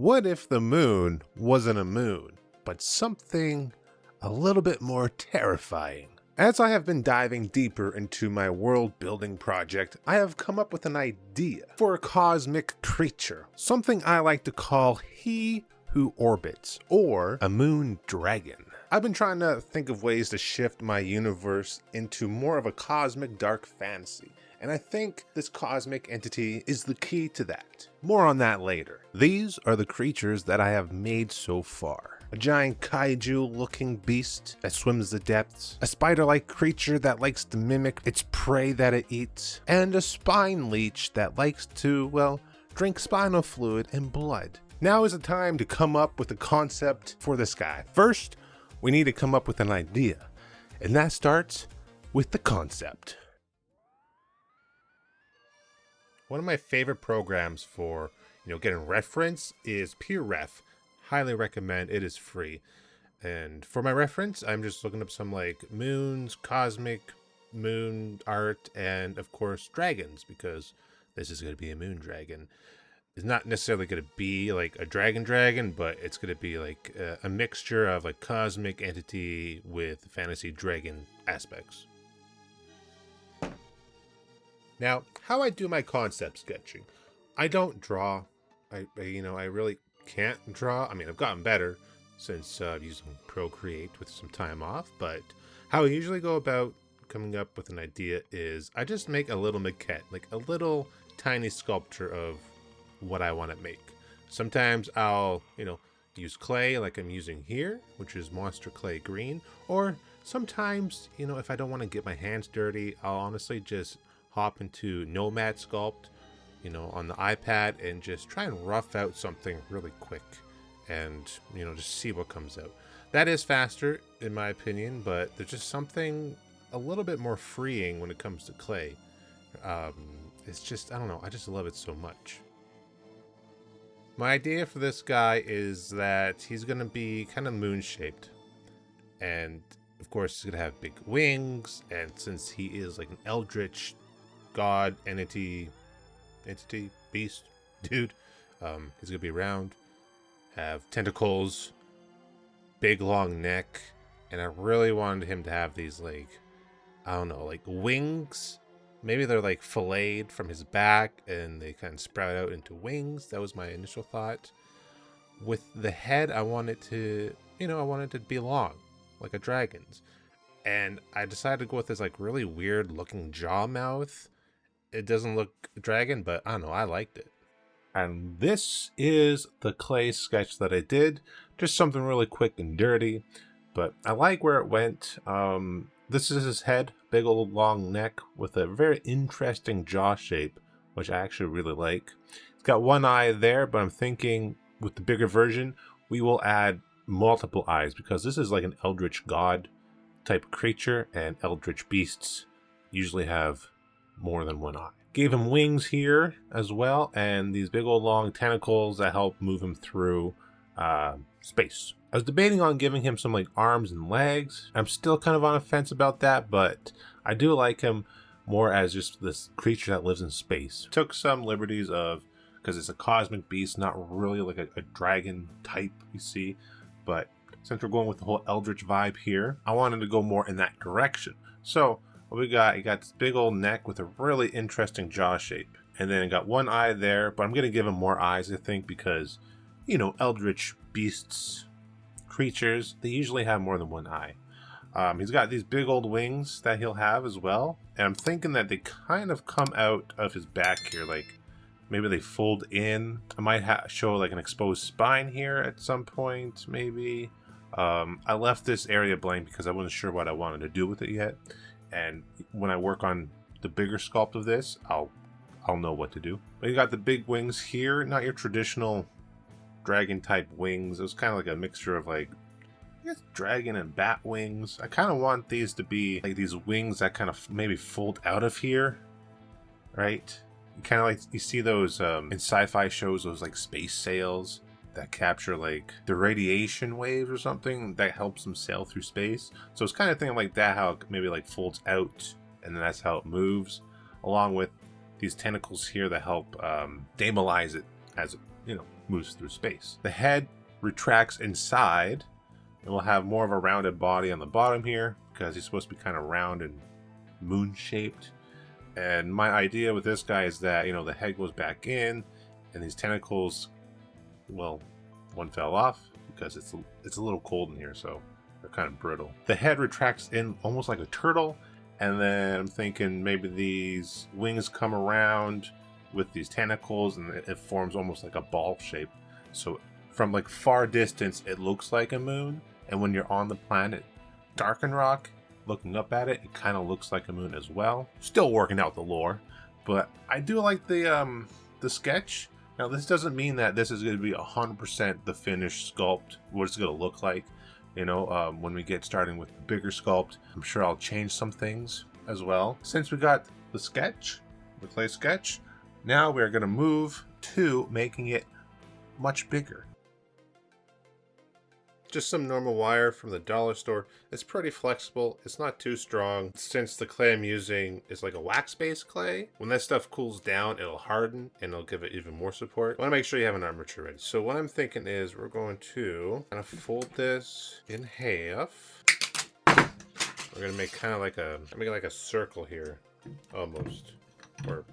What if the moon wasn't a moon, but something a little bit more terrifying? As I have been diving deeper into my world building project, I have come up with an idea for a cosmic creature, something I like to call He Who Orbits, or a moon dragon. I've been trying to think of ways to shift my universe into more of a cosmic dark fantasy, and I think this cosmic entity is the key to that. More on that later. These are the creatures that I have made so far. A giant kaiju-looking beast that swims the depths, a spider-like creature that likes to mimic its prey that it eats, and a spine leech that likes to, well, drink spinal fluid and blood. Now is the time to come up with a concept for this guy. First, we need to come up with an idea, and that starts with the concept. One of my favorite programs for, getting reference is PeerRef. Highly recommend. It is free. And for my reference, I'm just looking up some like moons, cosmic moon art, and of course dragons, because this is going to be a moon dragon. It's not necessarily going to be like a dragon, but it's going to be like a mixture of like cosmic entity with fantasy dragon aspects. Now, how I do my concept sketching, I don't draw. I really can't draw. I mean, I've gotten better since using Procreate with some time off, but how I usually go about coming up with an idea is I just make a little maquette, like a little tiny sculpture of what I want to make. Sometimes I'll, use clay like I'm using here, which is Monster Clay Green, or sometimes, if I don't want to get my hands dirty, I'll honestly just hop into Nomad Sculpt, on the iPad and just try and rough out something really quick and, just see what comes out. That is faster, in my opinion, but there's just something a little bit more freeing when it comes to clay. It's just, I don't know, I just love it so much. My idea for this guy is that he's going to be kind of moon-shaped. And, of course, he's going to have big wings, and since he is like an eldritch god entity, beast, dude, he's gonna be round, have tentacles, big long neck, and I really wanted him to have these like wings. Maybe they're like filleted from his back and they kind of sprout out into wings. That was my initial thought. With the head, I wanted to be long, like a dragon's, and I decided to go with this like really weird looking jaw mouth. It doesn't look dragon, but I don't know, I liked it. And this is the clay sketch that I did. Just something really quick and dirty, but I like where it went. This is his head, big old long neck with a very interesting jaw shape, which I actually really like. It's got one eye there, but I'm thinking with the bigger version, we will add multiple eyes because this is like an eldritch god type creature, and eldritch beasts usually have more than one eye. Gave him wings here as well, and these big old long tentacles that help move him through space. I was debating on giving him some like arms and legs. I'm still kind of on a fence about that, but I do like him more as just this creature that lives in space. Took some liberties because it's a cosmic beast, not really like a dragon type, you see, but since we're going with the whole eldritch vibe here, I wanted to go more in that direction. So what we got, you got this big old neck with a really interesting jaw shape. And then it got one eye there, but I'm going to give him more eyes, I think, because, eldritch beasts, creatures, they usually have more than one eye. He's got these big old wings that he'll have as well. And I'm thinking that they kind of come out of his back here, like maybe they fold in. I might show like an exposed spine here at some point, maybe. I left this area blank because I wasn't sure what I wanted to do with it yet. And when I work on the bigger sculpt of this, I'll know what to do. But you got the big wings here, not your traditional dragon type wings. It was kind of like a mixture of like, I guess, dragon and bat wings. I kind of want these to be like these wings that kind of maybe fold out of here, right? Kind of like you see those in sci-fi shows, those like space sails that capture like the radiation waves or something that helps them sail through space. So it's kind of thinking like that, how it maybe like folds out and then that's how it moves, along with these tentacles here that help stabilize it as it moves through space. The head retracts inside and will have more of a rounded body on the bottom here because he's supposed to be kind of round and moon shaped. And my idea with this guy is that, the head goes back in and these tentacles, well, one fell off because it's a little cold in here, so they're kind of brittle. The head retracts in almost like a turtle, and then I'm thinking maybe these wings come around with these tentacles and it forms almost like a ball shape. So from like far distance, it looks like a moon, and when you're on the planet Darkenrock, looking up at it, it kind of looks like a moon as well. Still working out the lore, but I do like the sketch. Now, this doesn't mean that this is going to be 100% the finished sculpt, what it's going to look like. When we get starting with the bigger sculpt, I'm sure I'll change some things as well. Since we got the sketch, the clay sketch, now we're going to move to making it much bigger. Just some normal wire from the dollar store. It's pretty flexible. It's not too strong. Since the clay I'm using is like a wax-based clay, when that stuff cools down, it'll harden and it'll give it even more support. I want to make sure you have an armature ready. So what I'm thinking is we're going to kind of fold this in half. We're going to make kind of like a circle here, almost. Or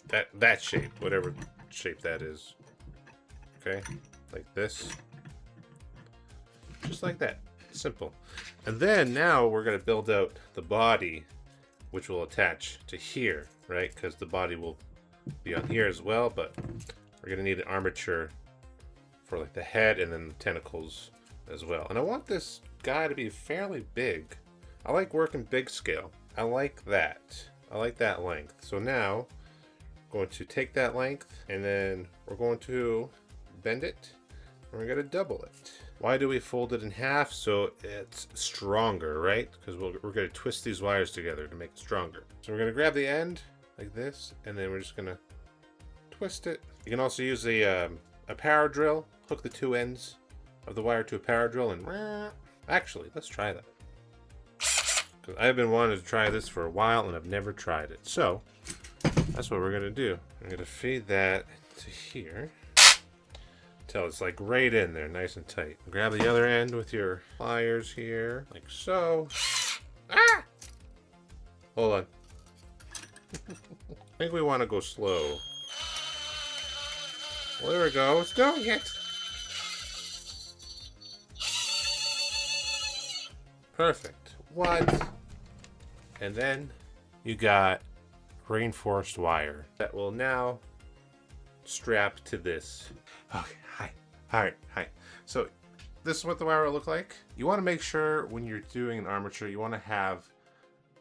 that shape, whatever shape that is. Okay, like this. Just like that. Simple. And then now we're going to build out the body, which will attach to here, right? Because the body will be on here as well, but we're going to need an armature for like the head and then the tentacles as well. And I want this guy to be fairly big. I like working big scale. I like that. I like that length. So now I'm going to take that length and then we're going to bend it and we're going to double it. Why do we fold it in half? So it's stronger, right? Because we're going to twist these wires together to make it stronger. So we're going to grab the end like this, and then we're just going to twist it. You can also use a power drill. Hook the two ends of the wire to a power drill, and actually, let's try that. Because I've been wanting to try this for a while, and I've never tried it. So that's what we're going to do. I'm going to feed that to here. Till it's like right in there, nice and tight. Grab the other end with your pliers here, like so. Ah! Hold on. I think we want to go slow. Well, there it goes. Doing it. Perfect. What? And then you got reinforced wire that will now strap to this. Okay, hi. Alright, hi. So this is what the wire will look like. You want to make sure when you're doing an armature, you want to have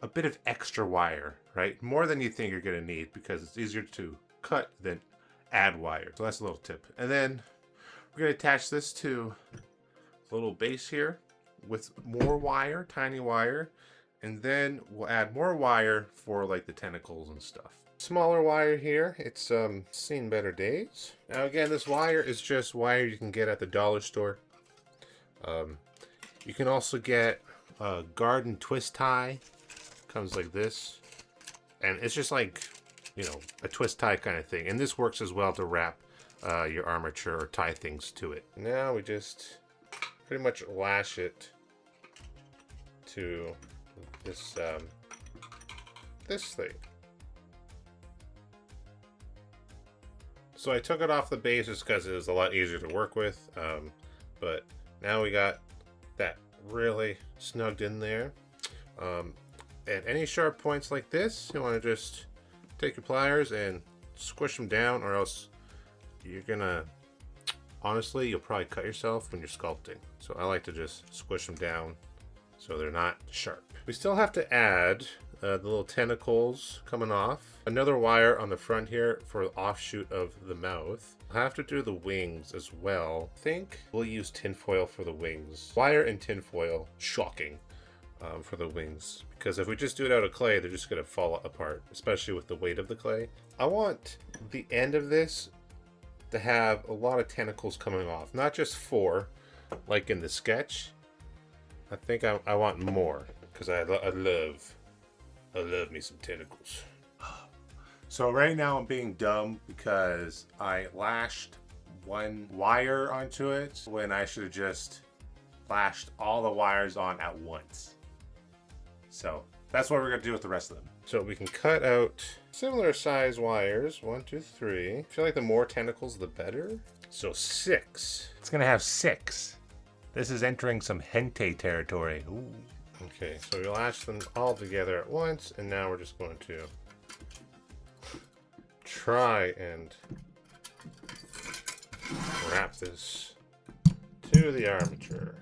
a bit of extra wire, right? More than you think you're going to need because it's easier to cut than add wire. So that's a little tip. And then we're going to attach this to a little base here with more wire, tiny wire. And then we'll add more wire for like the tentacles and stuff. Smaller wire here. It's seen better days. Now again, this wire is just wire you can get at the dollar store. You can also get a garden twist tie. Comes like this. And it's just like, a twist tie kind of thing. And this works as well to wrap your armature or tie things to it. Now we just pretty much lash it to this this thing. So I took it off the base just because it was a lot easier to work with, but now we got that really snugged in there. At any sharp points like this, you want to just take your pliers and squish them down, or else you're gonna, honestly, you'll probably cut yourself when you're sculpting. So I like to just squish them down so they're not sharp. We still have to add the little tentacles coming off. Another wire on the front here for the offshoot of the mouth. I'll have to do the wings as well. I think we'll use tinfoil for the wings. Wire and tinfoil, shocking, for the wings. Because if we just do it out of clay, they're just gonna fall apart, especially with the weight of the clay. I want the end of this to have a lot of tentacles coming off. Not just 4, like in the sketch. I think I want more, because I love me some tentacles. So right now I'm being dumb because I lashed one wire onto it when I should have just lashed all the wires on at once. So that's what we're going to do with the rest of them. So we can cut out similar size wires. 1, 2, 3. I feel like the more tentacles, the better. So 6. It's going to have 6. This is entering some hentai territory. Ooh. Okay, so we lash them all together at once, and now we're just going to try and wrap this to the armature.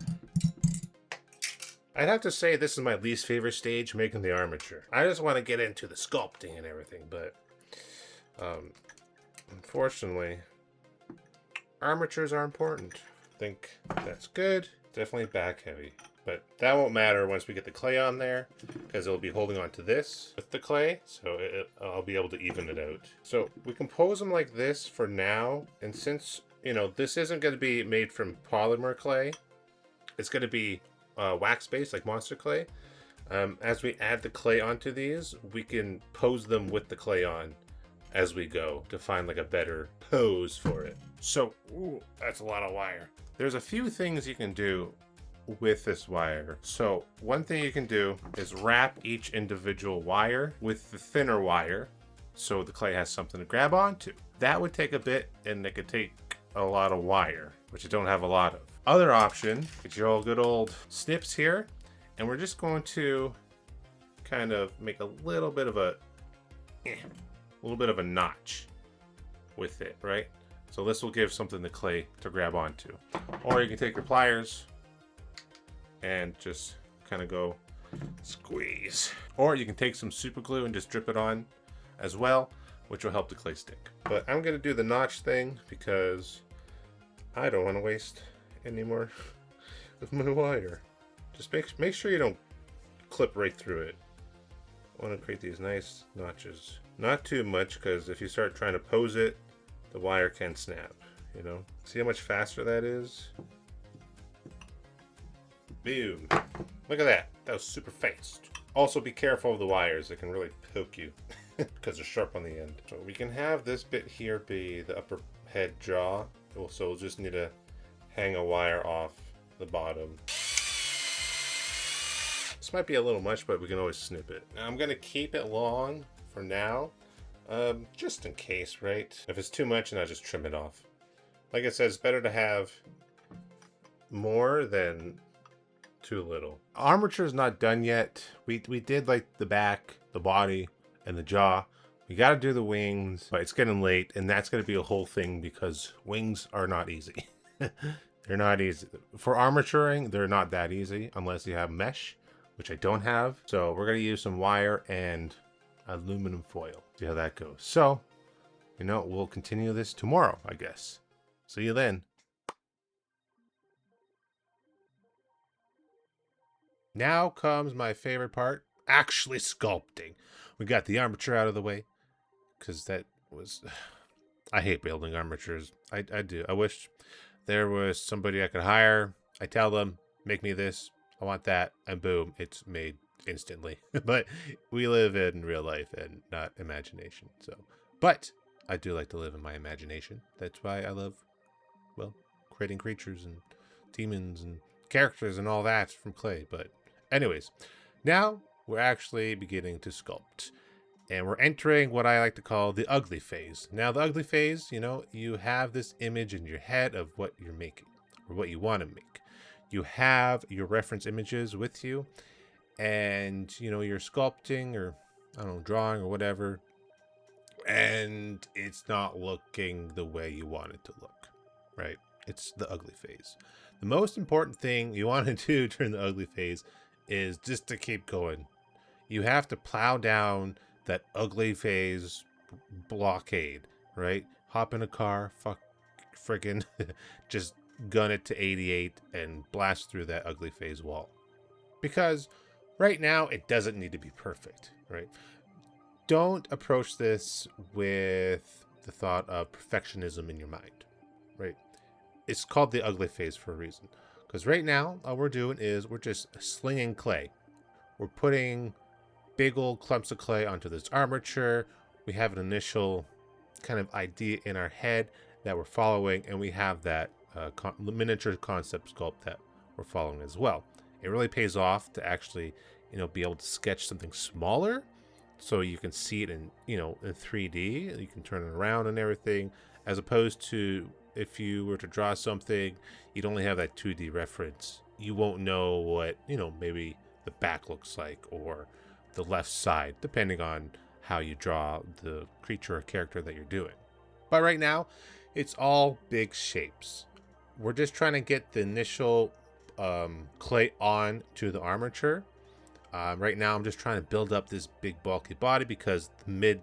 I'd have to say this is my least favorite stage, making the armature. I just want to get into the sculpting and everything, but unfortunately, armatures are important. I think that's good. Definitely back heavy, but that won't matter once we get the clay on there, because it'll be holding on to this with the clay, so I'll be able to even it out. So we compose them like this for now, and since, you know, this isn't going to be made from polymer clay, it's going to be wax-based, like monster clay. As we add the clay onto these, we can pose them with the clay on as we go to find like a better pose for it. So, ooh, that's a lot of wire. There's a few things you can do with this wire. So one thing you can do is wrap each individual wire with the thinner wire so the clay has something to grab onto. That would take a bit, and it could take a lot of wire, which I don't have a lot of. Other option, get your old good old snips here, and we're just going to kind of make a little bit of a notch with it, right? So this will give something the clay to grab onto. Or you can take your pliers and just kind of go squeeze. Or you can take some super glue and just drip it on as well, which will help the clay stick. But I'm gonna do the notch thing because I don't want to waste any more of my wire. Just make sure you don't clip right through it. I want to create these nice notches. Not too much, because if you start trying to pose it, the wire can snap, you know? See how much faster that is? Boom. Look at that. That was super fast. Also be careful of the wires. It can really poke you because they're sharp on the end. So we can have this bit here be the upper head jaw. So we'll just need to hang a wire off the bottom. This might be a little much, but we can always snip it. Now I'm going to keep it long for now. Just in case, right? If it's too much, then I'll just trim it off. Like I said, it's better to have more than too little. Armature is not done yet. We did like the back, the body, and the jaw. We got to do the wings, but it's getting late, and that's going to be a whole thing because wings are not easy. They're not easy. For armaturing, they're not that easy unless you have mesh, which I don't have. So we're going to use some wire and aluminum foil. See how that goes. So, you know, we'll continue this tomorrow, I guess. See you then. Now comes my favorite part, actually sculpting. We got the armature out of the way, because that was... I hate building armatures. I do. I wish there was somebody I could hire. I tell them, make me this, I want that, and boom, it's made instantly. But we live in real life and not imagination. So, but I do like to live in my imagination. That's why I love, well, creating creatures and demons and characters and all that from clay. But anyways, now we're actually beginning to sculpt. And we're entering what I like to call the ugly phase. Now, the ugly phase, you know, you have this image in your head of what you're making or what you want to make. You have your reference images with you, and, you know, you're sculpting or, I don't know, drawing or whatever, and it's not looking the way you want it to look, right? It's the ugly phase. The most important thing you want to do during the ugly phase is just to keep going. You have to plow down that ugly phase blockade, right? Hop in a car, friggin' just gun it to 88 and blast through that ugly phase wall. Because right now it doesn't need to be perfect, right? Don't approach this with the thought of perfectionism in your mind, right? It's called the ugly phase for a reason. Because right now, all we're doing is we're just slinging clay. We're putting big old clumps of clay onto this armature. We have an initial kind of idea in our head. that we're following, and we have that miniature concept sculpt that we're following as well. It really pays off to actually, be able to sketch something smaller so you can see it in, in 3D. You can turn it around and everything, as opposed to if you were to draw something, you'd only have that 2D reference. You won't know what, maybe the back looks like or the left side, depending on how you draw the creature or character that you're doing. But right now, it's all big shapes. We're just trying to get the initial clay on to the armature. Right now, I'm just trying to build up this big bulky body because the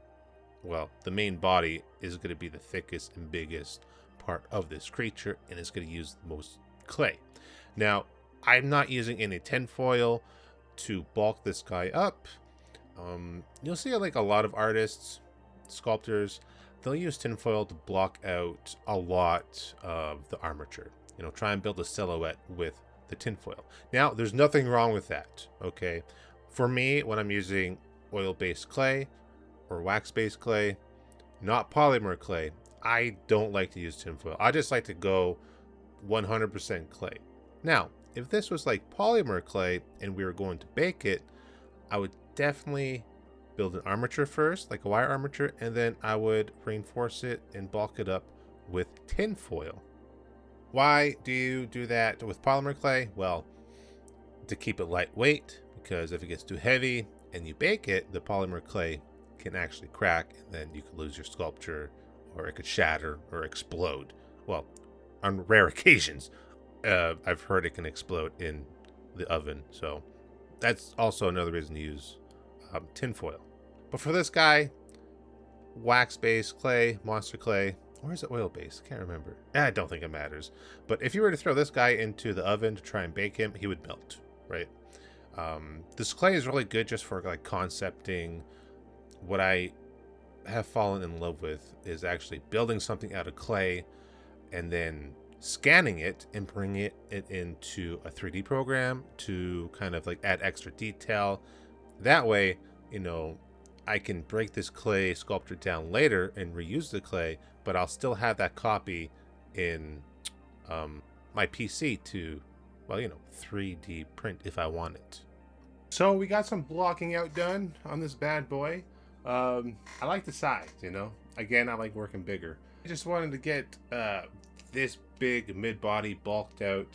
main body is going to be the thickest and biggest part of this creature, and it's going to use the most clay. Now, I'm not using any tinfoil to bulk this guy up. You'll see like a lot of artists, sculptors, they'll use tinfoil to block out a lot of the armature. Try and build a silhouette with the tinfoil. Now, there's nothing wrong with that, okay? For me, when I'm using oil-based clay or wax-based clay, not polymer clay, I don't like to use tinfoil. I just like to go 100% clay. Now, if this was like polymer clay and we were going to bake it, I would definitely build an armature first, like a wire armature, and then I would reinforce it and bulk it up with tinfoil. Why do you do that with polymer clay? Well, to keep it lightweight, because if it gets too heavy and you bake it, the polymer clay can actually crack, and then you could lose your sculpture, or it could shatter or explode. Well, on rare occasions, I've heard it can explode in the oven, so that's also another reason to use tinfoil. But for this guy, wax-based clay, monster clay, or is it oil-based? I can't remember. I don't think it matters. But if you were to throw this guy into the oven to try and bake him, he would melt, right? This clay is really good just for like concepting. What I have fallen in love with is actually building something out of clay and then scanning it and bringing it into a 3D program to kind of like add extra detail. That way, I can break this clay sculpture down later and reuse the clay, but I'll still have that copy in my PC to, 3D print if I want it. So we got some blocking out done on this bad boy. I like the size, Again, I like working bigger. I just wanted to get this big mid-body bulked out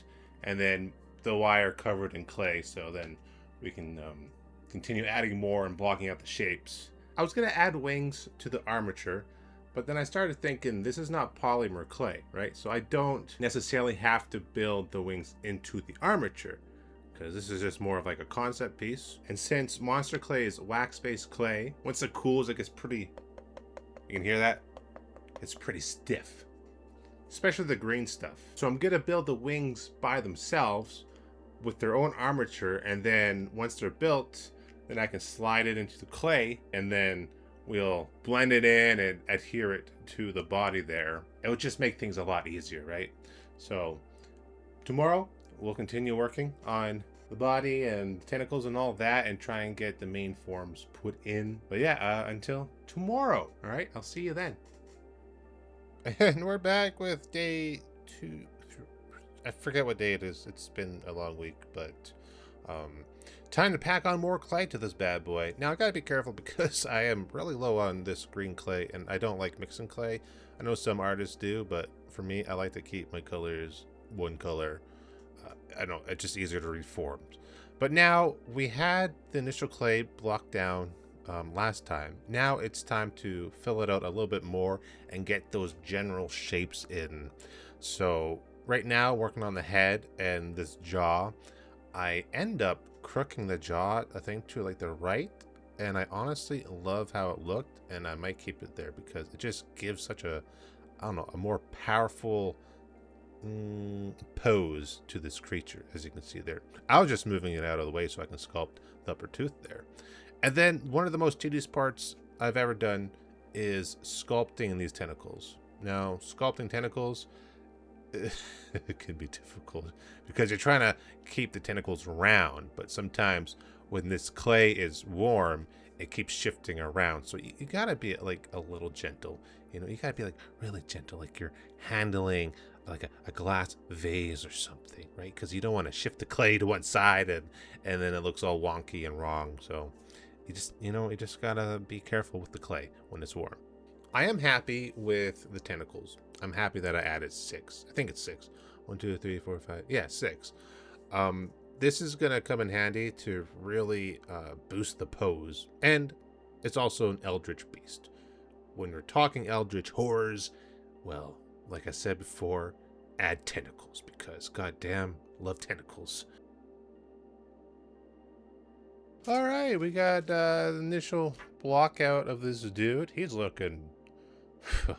and then the wire covered in clay, so then we can continue adding more and blocking out the shapes. I was going to add wings to the armature, but then I started thinking this is not polymer clay, right? So I don't necessarily have to build the wings into the armature, because this is just more of like a concept piece. And since monster clay is wax-based clay, once it cools, it gets pretty, you can hear that? It's pretty stiff, especially the green stuff. So I'm gonna build the wings by themselves with their own armature, and then once they're built, then I can slide it into the clay, and then we'll blend it in and adhere it to the body there. It would just make things a lot easier, right? So tomorrow we'll continue working on the body and tentacles and all that and try and get the main forms put in. But yeah, until tomorrow, all right? I'll see you then. And we're back with day 2. I forget what day it is. It's been a long week, but time to pack on more clay to this bad boy. Now I gotta be careful because I am really low on this green clay and I don't like mixing clay. I know some artists do, but for me, I like to keep my colors one color. I don't, it's just easier to reform. But now we had the initial clay blocked down last time. Now it's time to fill it out a little bit more and get those general shapes in. So right now, working on the head and this jaw, I end up crooking the jaw, I think, to like the right, and I honestly love how it looked, and I might keep it there because it just gives such a, I don't know, a more powerful pose to this creature, as you can see there. I was just moving it out of the way so I can sculpt the upper tooth there. And then one of the most tedious parts I've ever done is sculpting these tentacles. Now, sculpting tentacles, it can be difficult because you're trying to keep the tentacles round, but sometimes when this clay is warm, it keeps shifting around. So you gotta be like a little gentle. You know, you gotta be like really gentle, like you're handling like a glass vase or something, right? Because you don't want to shift the clay to one side and then it looks all wonky and wrong. So you just gotta be careful with the clay when it's warm. I am happy with the tentacles. I'm happy that I added 6. I think it's 6. 1, 2, 3, 4, 5. Yeah, 6. This is gonna come in handy to really boost the pose, and it's also an Eldritch beast. When we're talking Eldritch horrors, well, like I said before, add tentacles because goddamn, love tentacles. All right, we got the initial block out of this dude. He's looking,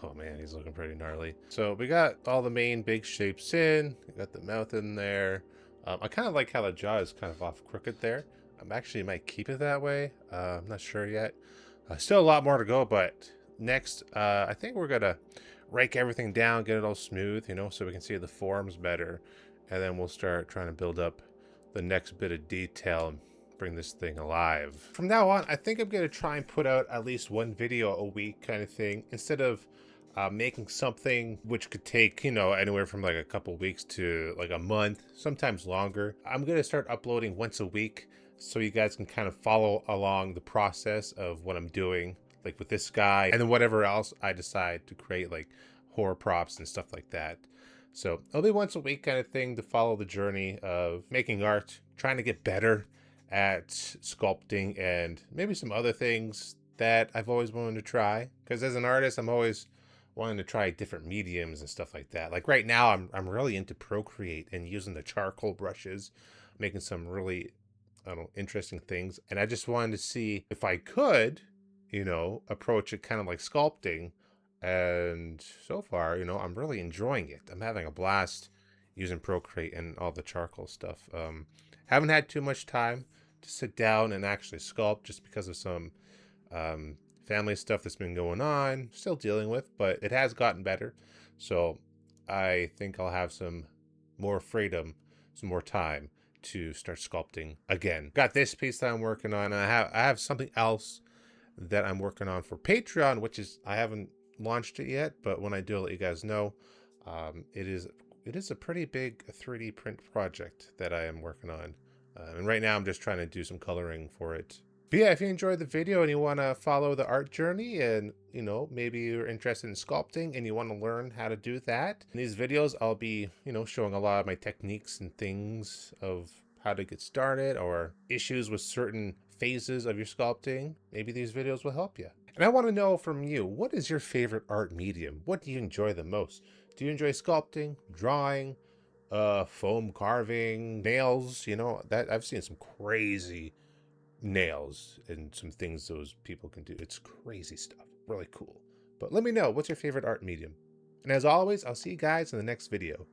oh man, he's looking pretty gnarly. So we got all the main big shapes in. We got the mouth in there. I kind of like how the jaw is kind of off crooked there. I actually might keep it that way. I'm not sure yet. Still a lot more to go, but next, I think we're gonna rake everything down, get it all smooth, you know, so we can see the forms better, and then we'll start trying to build up the next bit of detail and bring this thing alive. From now on, I think I'm gonna try and put out at least one video a week kind of thing, instead of making something which could take, you know, anywhere from like a couple weeks to like a month, sometimes longer. I'm gonna start uploading once a week so you guys can kind of follow along the process of what I'm doing, like with this guy, and then whatever else I decide to create, like horror props and stuff like that. So it'll be once a week kind of thing to follow the journey of making art, trying to get better at sculpting, and maybe some other things that I've always wanted to try. Because as an artist, I'm always wanting to try different mediums and stuff like that. Like right now, I'm really into Procreate and using the charcoal brushes, making some really, I don't know, interesting things. And I just wanted to see if I could, you know, approach it kind of like sculpting. And so far, you know, I'm really enjoying it. I'm having a blast using Procreate and all the charcoal stuff. Haven't had too much time to sit down and actually sculpt just because of some family stuff that's been going on, still dealing with, but it has gotten better. So I think I'll have some more freedom, some more time to start sculpting again. Got this piece that I'm working on, and I have something else that I'm working on for Patreon, which is, I haven't launched it yet, but when I do, I'll let you guys know. It is a pretty big 3D print project that I am working on. And right now I'm just trying to do some coloring for it. But yeah, if you enjoyed the video and you want to follow the art journey, and you know, maybe you're interested in sculpting and you want to learn how to do that, in these videos I'll be, you know, showing a lot of my techniques and things of how to get started, or issues with certain phases of your sculpting. Maybe these videos will help you. And I want to know from you, what is your favorite art medium? What do you enjoy the most? Do you enjoy sculpting, drawing, foam carving, nails? You know, that I've seen some crazy nails and some things those people can do. It's crazy stuff. Really cool. But let me know, what's your favorite art medium? And as always, I'll see you guys in the next video.